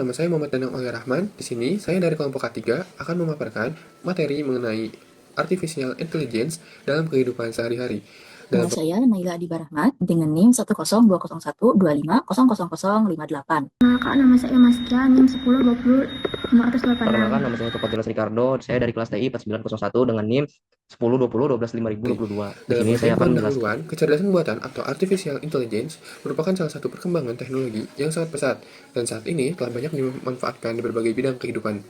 nama saya Muhammad Danang Oleh Rahman. Di sini, saya dari kelompok K3 akan memaparkan materi mengenai artificial intelligence dalam kehidupan sehari-hari. Nama Dalam saya Naila Adiba Rahmat dengan NIM 1020125000058. Perkenalkan, nama saya Maskia, NIM 1020 Perkenalkan, 586. nama saya Topadilas Ricardo. Saya dari kelas TI 4901 dengan NIM 1020125022. Di dalam sini saya beberapa akan menjelaskan. pendahuluan, kecerdasan buatan atau artificial intelligence merupakan salah satu perkembangan teknologi yang sangat pesat dan saat ini telah banyak dimanfaatkan di berbagai bidang kehidupan.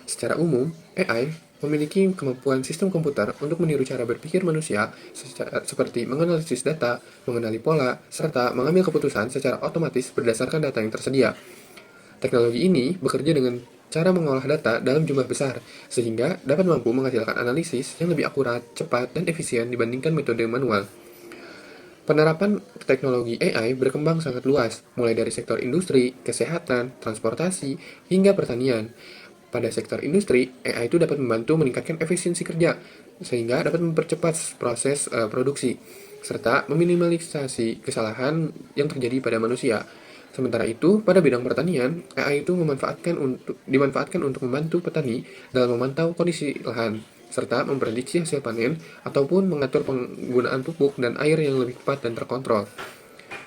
Secara umum, AI memiliki kemampuan sistem komputer untuk meniru cara berpikir manusia seperti menganalisis data, mengenali pola, serta mengambil keputusan secara otomatis berdasarkan data yang tersedia. Teknologi ini bekerja dengan cara mengolah data dalam jumlah besar, sehingga dapat mampu menghasilkan analisis yang lebih akurat, cepat, dan efisien dibandingkan metode manual. Penerapan teknologi AI berkembang sangat luas, mulai dari sektor industri, kesehatan, transportasi, hingga pertanian. Pada sektor industri, AI itu dapat membantu meningkatkan efisiensi kerja, sehingga dapat mempercepat proses produksi, serta meminimalisasi kesalahan yang terjadi pada manusia. Sementara itu, pada bidang pertanian, AI itu dimanfaatkan untuk membantu petani dalam memantau kondisi lahan, serta memprediksi hasil panen ataupun mengatur penggunaan pupuk dan air yang lebih tepat dan terkontrol.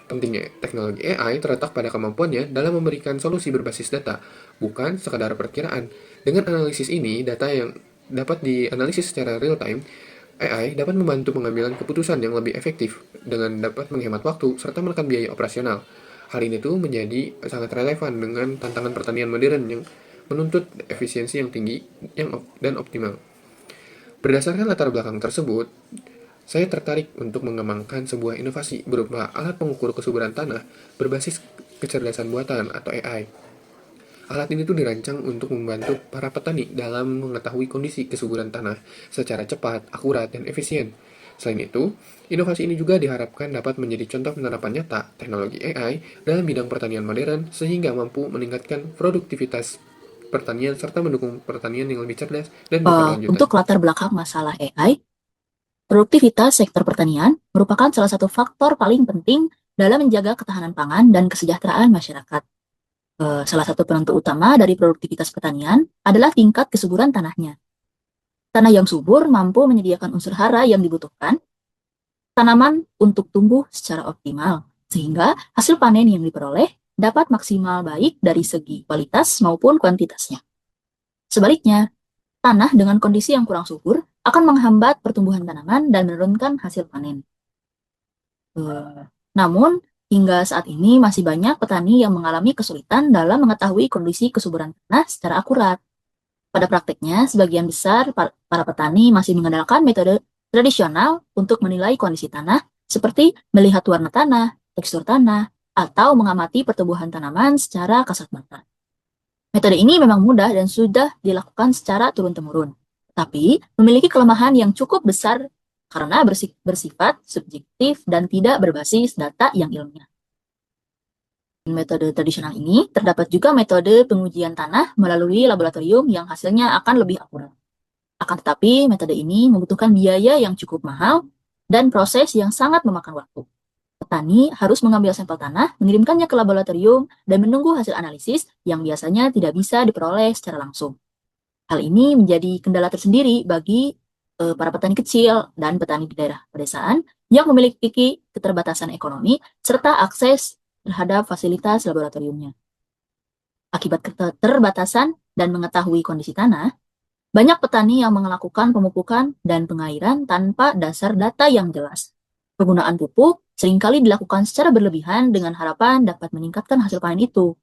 Pentingnya teknologi AI terletak pada kemampuannya dalam memberikan solusi berbasis data, bukan sekadar perkiraan. Dengan analisis ini, data yang dapat dianalisis secara real time, AI dapat membantu pengambilan keputusan yang lebih efektif dengan dapat menghemat waktu serta menekan biaya operasional. Hal ini tuh menjadi sangat relevan dengan tantangan pertanian modern yang menuntut efisiensi yang tinggi dan optimal. Berdasarkan latar belakang tersebut, saya tertarik untuk mengembangkan sebuah inovasi berupa alat pengukur kesuburan tanah berbasis kecerdasan buatan atau AI. Alat ini tuh dirancang untuk membantu para petani dalam mengetahui kondisi kesuburan tanah secara cepat, akurat, dan efisien. Selain itu, inovasi ini juga diharapkan dapat menjadi contoh penerapan nyata teknologi AI dalam bidang pertanian modern sehingga mampu meningkatkan produktivitas pertanian serta mendukung pertanian yang lebih cerdas dan berkelanjutan. Untuk latar belakang masalah AI, produktivitas sektor pertanian merupakan salah satu faktor paling penting dalam menjaga ketahanan pangan dan kesejahteraan masyarakat. Salah satu penentu utama dari produktivitas pertanian adalah tingkat kesuburan tanahnya. Tanah yang subur mampu menyediakan unsur hara yang dibutuhkan tanaman untuk tumbuh secara optimal, sehingga hasil panen yang diperoleh dapat maksimal baik dari segi kualitas maupun kuantitasnya. Sebaliknya, tanah dengan kondisi yang kurang subur akan menghambat pertumbuhan tanaman dan menurunkan hasil panen. Namun, hingga saat ini masih banyak petani yang mengalami kesulitan dalam mengetahui kondisi kesuburan tanah secara akurat. Pada praktiknya, sebagian besar para petani masih mengandalkan metode tradisional untuk menilai kondisi tanah, seperti melihat warna tanah, tekstur tanah, atau mengamati pertumbuhan tanaman secara kasat mata. Metode ini memang mudah dan sudah dilakukan secara turun-temurun, tapi memiliki kelemahan yang cukup besar karena bersifat subjektif dan tidak berbasis data yang ilmiah. Metode tradisional ini terdapat juga metode pengujian tanah melalui laboratorium yang hasilnya akan lebih akurat. Akan tetapi, metode ini membutuhkan biaya yang cukup mahal dan proses yang sangat memakan waktu. Petani harus mengambil sampel tanah, mengirimkannya ke laboratorium, dan menunggu hasil analisis yang biasanya tidak bisa diperoleh secara langsung. Hal ini menjadi kendala tersendiri bagi para petani kecil dan petani di daerah pedesaan yang memiliki keterbatasan ekonomi serta akses terhadap fasilitas laboratoriumnya. Akibat keterbatasan dan mengetahui kondisi tanah, banyak petani yang melakukan pemupukan dan pengairan tanpa dasar data yang jelas. Penggunaan pupuk seringkali dilakukan secara berlebihan dengan harapan dapat meningkatkan hasil panen itu.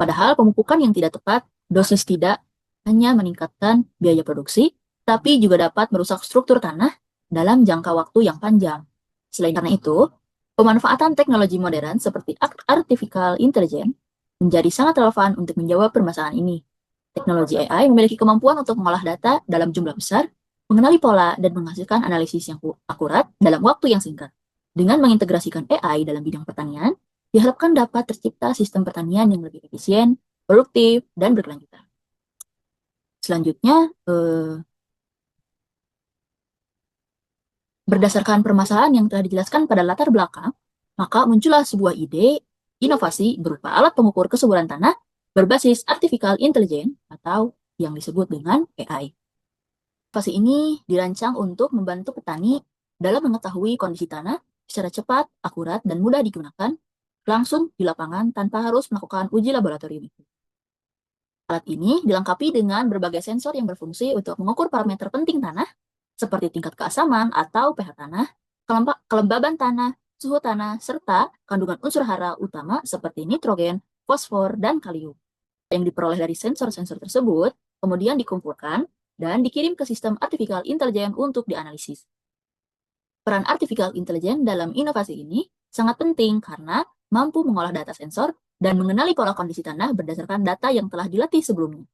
Padahal pemupukan yang tidak tepat, dosis tidak hanya meningkatkan biaya produksi, tapi juga dapat merusak struktur tanah dalam jangka waktu yang panjang. Selain karena itu, pemanfaatan teknologi modern seperti artificial intelligence menjadi sangat relevan untuk menjawab permasalahan ini. Teknologi AI memiliki kemampuan untuk mengolah data dalam jumlah besar, mengenali pola, dan menghasilkan analisis yang akurat dalam waktu yang singkat. Dengan mengintegrasikan AI dalam bidang pertanian, diharapkan dapat tercipta sistem pertanian yang lebih efisien, produktif, dan berkelanjutan. Selanjutnya, berdasarkan permasalahan yang telah dijelaskan pada latar belakang, maka muncullah sebuah ide inovasi berupa alat pengukur kesuburan tanah berbasis Artificial Intelligence atau yang disebut dengan AI. Inovasi ini dirancang untuk membantu petani dalam mengetahui kondisi tanah secara cepat, akurat, dan mudah digunakan langsung di lapangan tanpa harus melakukan uji laboratorium itu. Alat ini dilengkapi dengan berbagai sensor yang berfungsi untuk mengukur parameter penting tanah, seperti tingkat keasaman atau pH tanah, kelembaban tanah, suhu tanah, serta kandungan unsur hara utama seperti nitrogen, fosfor, dan kalium. Yang diperoleh dari sensor-sensor tersebut kemudian dikumpulkan dan dikirim ke sistem Artificial Intelligence untuk dianalisis. Peran Artificial Intelligence dalam inovasi ini sangat penting karena mampu mengolah data sensor dan mengenali pola kondisi tanah berdasarkan data yang telah dilatih sebelumnya.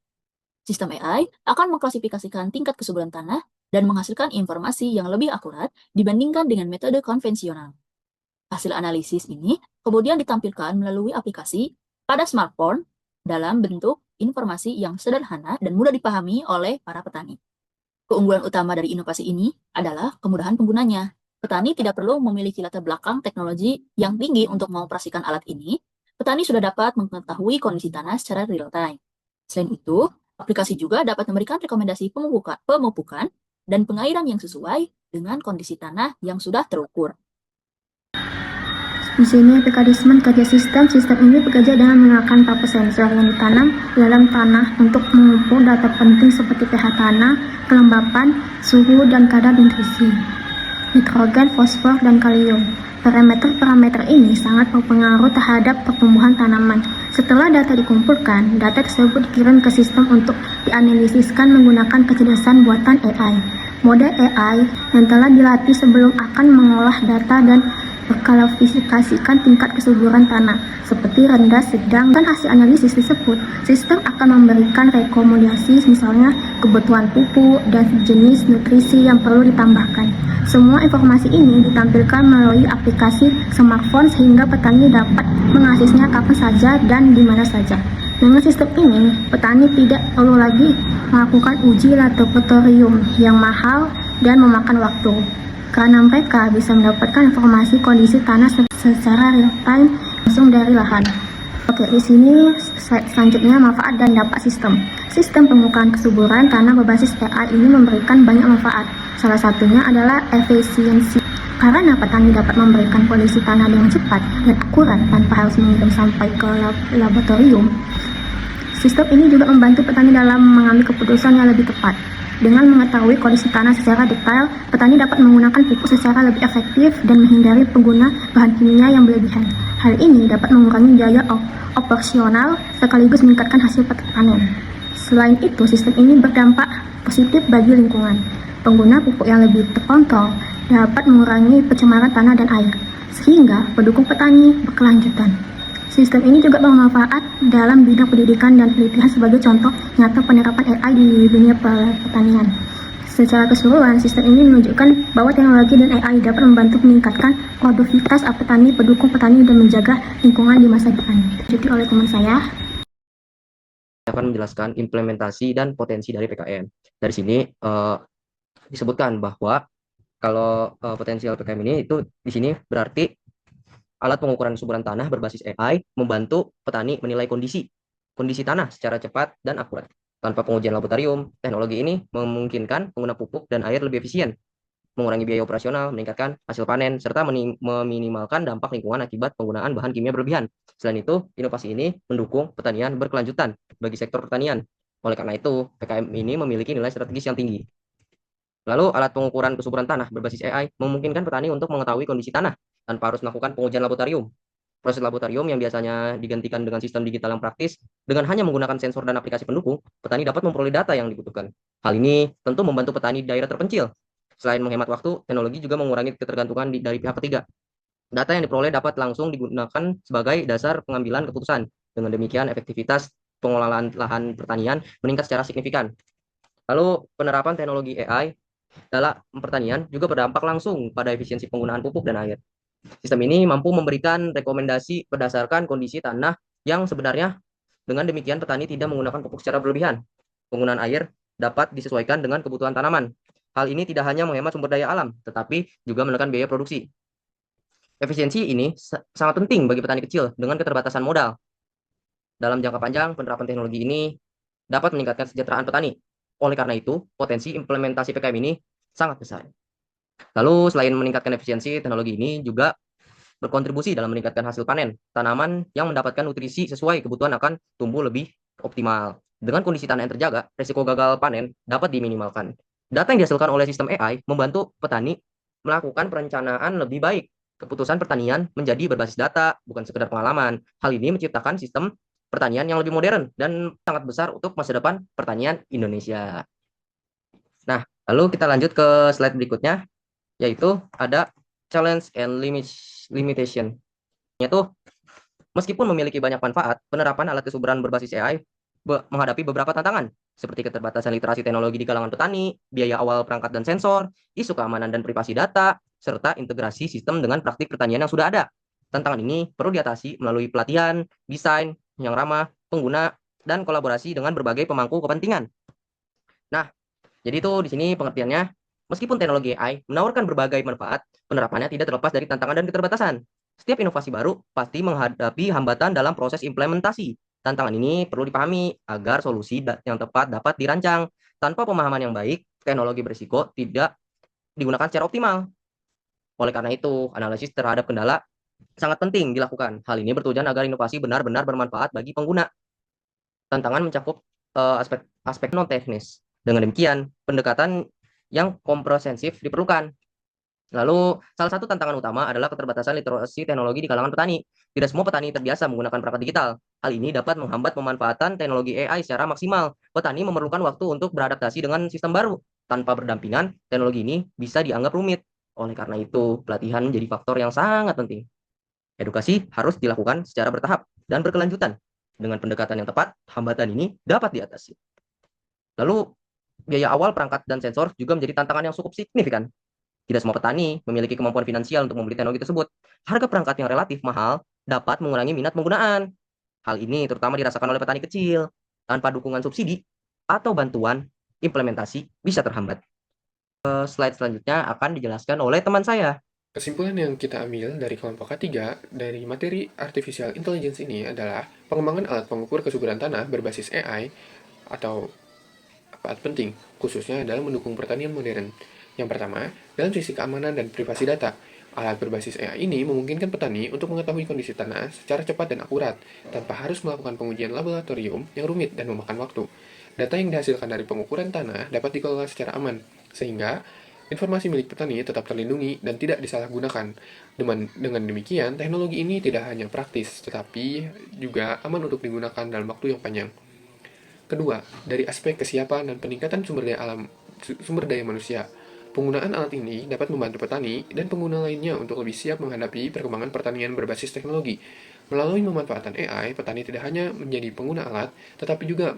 Sistem AI akan mengklasifikasikan tingkat kesuburan tanah dan menghasilkan informasi yang lebih akurat dibandingkan dengan metode konvensional. Hasil analisis ini kemudian ditampilkan melalui aplikasi pada smartphone dalam bentuk informasi yang sederhana dan mudah dipahami oleh para petani. Keunggulan utama dari inovasi ini adalah kemudahan penggunanya. Petani tidak perlu memiliki latar belakang teknologi yang tinggi untuk mengoperasikan alat ini. Petani sudah dapat mengetahui kondisi tanah secara real time. Selain itu, aplikasi juga dapat memberikan rekomendasi pemupukan dan pengairan yang sesuai dengan kondisi tanah yang sudah terukur. Di sini mekanisme kerja sistem. Sistem ini bekerja dengan menggunakan papan sensor yang ditanam di dalam tanah untuk mengumpul data penting seperti pH tanah, kelembapan, suhu, dan kadar nutrisi, nitrogen, fosfor, dan kalium. Parameter-parameter ini sangat berpengaruh terhadap pertumbuhan tanaman. Setelah data dikumpulkan, data tersebut dikirim ke sistem untuk dianalisiskan menggunakan kecerdasan buatan AI. Model AI yang telah dilatih sebelum akan mengolah data dan berklasifikasikan tingkat kesuburan tanah, seperti rendah, sedang, dan hasil analisis tersebut, sistem akan memberikan rekomendasi misalnya kebutuhan pupuk dan jenis nutrisi yang perlu ditambahkan. Semua informasi ini ditampilkan melalui aplikasi smartphone sehingga petani dapat mengaksesnya kapan saja dan di mana saja. Dengan sistem ini, petani tidak perlu lagi melakukan uji laboratorium yang mahal dan memakan waktu, karena mereka bisa mendapatkan informasi kondisi tanah secara real time langsung dari lahan. Oke, di sini selanjutnya manfaat dan dampak sistem. Sistem pengukuran kesuburan tanah berbasis AI ini memberikan banyak manfaat. Salah satunya adalah efisiensi. Karena petani dapat memberikan kondisi tanah dengan cepat dan akurat tanpa harus mengirim sampai ke laboratorium. Sistem ini juga membantu petani dalam mengambil keputusan yang lebih tepat. Dengan mengetahui kondisi tanah secara detail, petani dapat menggunakan pupuk secara lebih efektif dan menghindari pengguna bahan kimia yang berlebihan. Hal ini dapat mengurangi biaya operasional sekaligus meningkatkan hasil panen. Selain itu, sistem ini berdampak positif bagi lingkungan. Pengguna pupuk yang lebih terkontrol dapat mengurangi pencemaran tanah dan air, sehingga mendukung petani berkelanjutan. Sistem ini juga bermanfaat dalam bidang pendidikan dan penelitian sebagai contoh nyata penerapan AI di dunia pertanian. Secara keseluruhan, sistem ini menunjukkan bahwa teknologi dan AI dapat membantu meningkatkan produktivitas petani, mendukung petani, dan menjaga lingkungan di masa depan. Diikuti oleh teman saya. Akan menjelaskan implementasi dan potensi dari PKM. Dari sini disebutkan bahwa kalau potensial PKM ini itu di sini berarti alat pengukuran kesuburan tanah berbasis AI membantu petani menilai kondisi tanah secara cepat dan akurat. Tanpa pengujian laboratorium, teknologi ini memungkinkan pengguna pupuk dan air lebih efisien, mengurangi biaya operasional, meningkatkan hasil panen, serta meminimalkan dampak lingkungan akibat penggunaan bahan kimia berlebihan. Selain itu, inovasi ini mendukung pertanian berkelanjutan bagi sektor pertanian. Oleh karena itu, PKM ini memiliki nilai strategis yang tinggi. Lalu, alat pengukuran kesuburan tanah berbasis AI memungkinkan petani untuk mengetahui kondisi tanah tanpa harus melakukan pengujian laboratorium. Proses laboratorium yang biasanya digantikan dengan sistem digital yang praktis, dengan hanya menggunakan sensor dan aplikasi pendukung, petani dapat memperoleh data yang dibutuhkan. Hal ini tentu membantu petani di daerah terpencil. Selain menghemat waktu, teknologi juga mengurangi ketergantungan dari pihak ketiga. Data yang diperoleh dapat langsung digunakan sebagai dasar pengambilan keputusan. Dengan demikian, efektivitas pengelolaan lahan pertanian meningkat secara signifikan. Lalu, penerapan teknologi AI dalam pertanian juga berdampak langsung pada efisiensi penggunaan pupuk dan air. Sistem ini mampu memberikan rekomendasi berdasarkan kondisi tanah yang sebenarnya. Dengan demikian, petani tidak menggunakan pupuk secara berlebihan. Penggunaan air dapat disesuaikan dengan kebutuhan tanaman. Hal ini tidak hanya menghemat sumber daya alam, tetapi juga menekan biaya produksi. Efisiensi ini sangat penting bagi petani kecil dengan keterbatasan modal. Dalam jangka panjang, penerapan teknologi ini dapat meningkatkan kesejahteraan petani. Oleh karena itu, potensi implementasi PKM ini sangat besar. Lalu, selain meningkatkan efisiensi, teknologi ini juga berkontribusi dalam meningkatkan hasil panen. Tanaman yang mendapatkan nutrisi sesuai kebutuhan akan tumbuh lebih optimal. Dengan kondisi tanah yang terjaga, risiko gagal panen dapat diminimalkan. Data yang dihasilkan oleh sistem AI membantu petani melakukan perencanaan lebih baik. Keputusan pertanian menjadi berbasis data, bukan sekedar pengalaman. Hal ini menciptakan sistem pertanian yang lebih modern dan sangat besar untuk masa depan pertanian Indonesia. Nah, lalu kita lanjut ke slide berikutnya, yaitu ada challenge and limitation. Yaitu meskipun memiliki banyak manfaat, penerapan alat kesuburan berbasis AI menghadapi beberapa tantangan, seperti keterbatasan literasi teknologi di kalangan petani, biaya awal perangkat dan sensor, isu keamanan dan privasi data, serta integrasi sistem dengan praktik pertanian yang sudah ada. Tantangan ini perlu diatasi melalui pelatihan, desain yang ramah pengguna, dan kolaborasi dengan berbagai pemangku kepentingan. Nah, jadi itu di sini pengertiannya, meskipun teknologi AI menawarkan berbagai manfaat, penerapannya tidak terlepas dari tantangan dan keterbatasan. Setiap inovasi baru pasti menghadapi hambatan dalam proses implementasi. Tantangan ini perlu dipahami agar solusi yang tepat dapat dirancang. Tanpa pemahaman yang baik, teknologi berisiko tidak digunakan secara optimal. Oleh karena itu, analisis terhadap kendala sangat penting dilakukan. Hal ini bertujuan agar inovasi benar-benar bermanfaat bagi pengguna. Tantangan mencakup aspek non-teknis. Dengan demikian, pendekatan yang komprehensif diperlukan. Lalu, salah satu tantangan utama adalah keterbatasan literasi teknologi di kalangan petani. Tidak semua petani terbiasa menggunakan perangkat digital. Hal ini dapat menghambat pemanfaatan teknologi AI secara maksimal. Petani memerlukan waktu untuk beradaptasi dengan sistem baru. Tanpa berdampingan, teknologi ini bisa dianggap rumit. Oleh karena itu, pelatihan menjadi faktor yang sangat penting. Edukasi harus dilakukan secara bertahap dan berkelanjutan. Dengan pendekatan yang tepat, hambatan ini dapat diatasi. Lalu, biaya awal perangkat dan sensor juga menjadi tantangan yang cukup signifikan. Tidak semua petani memiliki kemampuan finansial untuk membeli teknologi tersebut. Harga perangkat yang relatif mahal dapat mengurangi minat penggunaan. Hal ini terutama dirasakan oleh petani kecil. Tanpa dukungan subsidi atau bantuan, implementasi bisa terhambat. Slide selanjutnya akan dijelaskan oleh teman saya. Kesimpulan yang kita ambil dari kelompok ketiga dari materi artificial intelligence ini adalah pengembangan alat pengukur kesuburan tanah berbasis AI atau alat penting, khususnya dalam mendukung pertanian modern. Yang pertama, dalam sisi keamanan dan privasi data, alat berbasis AI ini memungkinkan petani untuk mengetahui kondisi tanah secara cepat dan akurat, tanpa harus melakukan pengujian laboratorium yang rumit dan memakan waktu. Data yang dihasilkan dari pengukuran tanah dapat dikelola secara aman, sehingga informasi milik petani tetap terlindungi dan tidak disalahgunakan. Dengan demikian, teknologi ini tidak hanya praktis, tetapi juga aman untuk digunakan dalam waktu yang panjang. Kedua, dari aspek kesiapan dan peningkatan sumber daya manusia, penggunaan alat ini dapat membantu petani dan pengguna lainnya untuk lebih siap menghadapi perkembangan pertanian berbasis teknologi. Melalui pemanfaatan AI, petani tidak hanya menjadi pengguna alat, tetapi juga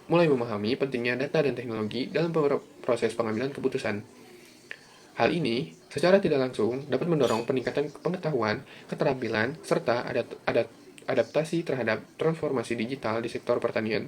mulai memahami pentingnya data dan teknologi dalam proses pengambilan keputusan. Hal ini secara tidak langsung dapat mendorong peningkatan pengetahuan, keterampilan, serta adaptasi terhadap transformasi digital di sektor pertanian.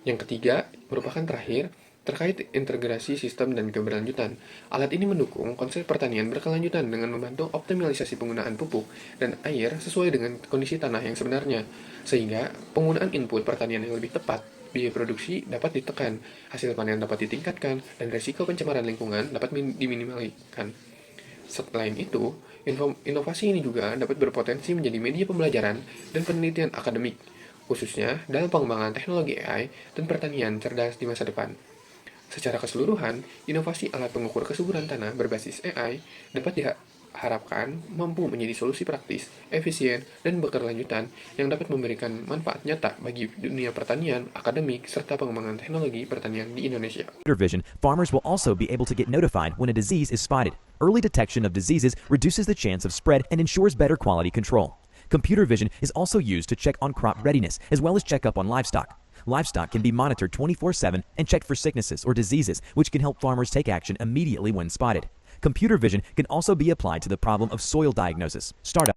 Yang ketiga, merupakan terakhir, terkait integrasi sistem dan keberlanjutan. Alat ini mendukung konsep pertanian berkelanjutan dengan membantu optimalisasi penggunaan pupuk dan air sesuai dengan kondisi tanah yang sebenarnya, sehingga penggunaan input pertanian yang lebih tepat, biaya produksi dapat ditekan, hasil panen dapat ditingkatkan, dan risiko pencemaran lingkungan dapat diminimalkan. Selain itu, inovasi ini juga dapat berpotensi menjadi media pembelajaran dan penelitian akademik, khususnya dalam pengembangan teknologi AI dan pertanian cerdas di masa depan. Secara keseluruhan, inovasi alat pengukur kesuburan tanah berbasis AI dapat diharapkan mampu menjadi solusi praktis, efisien, dan berkelanjutan yang dapat memberikan manfaat nyata bagi dunia pertanian, akademik, serta pengembangan teknologi pertanian di Indonesia. Computer vision, farmers will also be able to get notified when a disease is spotted. Early detection of diseases reduces the chance of spread and ensures better quality control. Computer vision is also used to check on crop readiness as well as check up on livestock. Livestock can be monitored 24/7 and checked for sicknesses or diseases, which can help farmers take action immediately when spotted. Computer vision can also be applied to the problem of soil diagnosis. Startup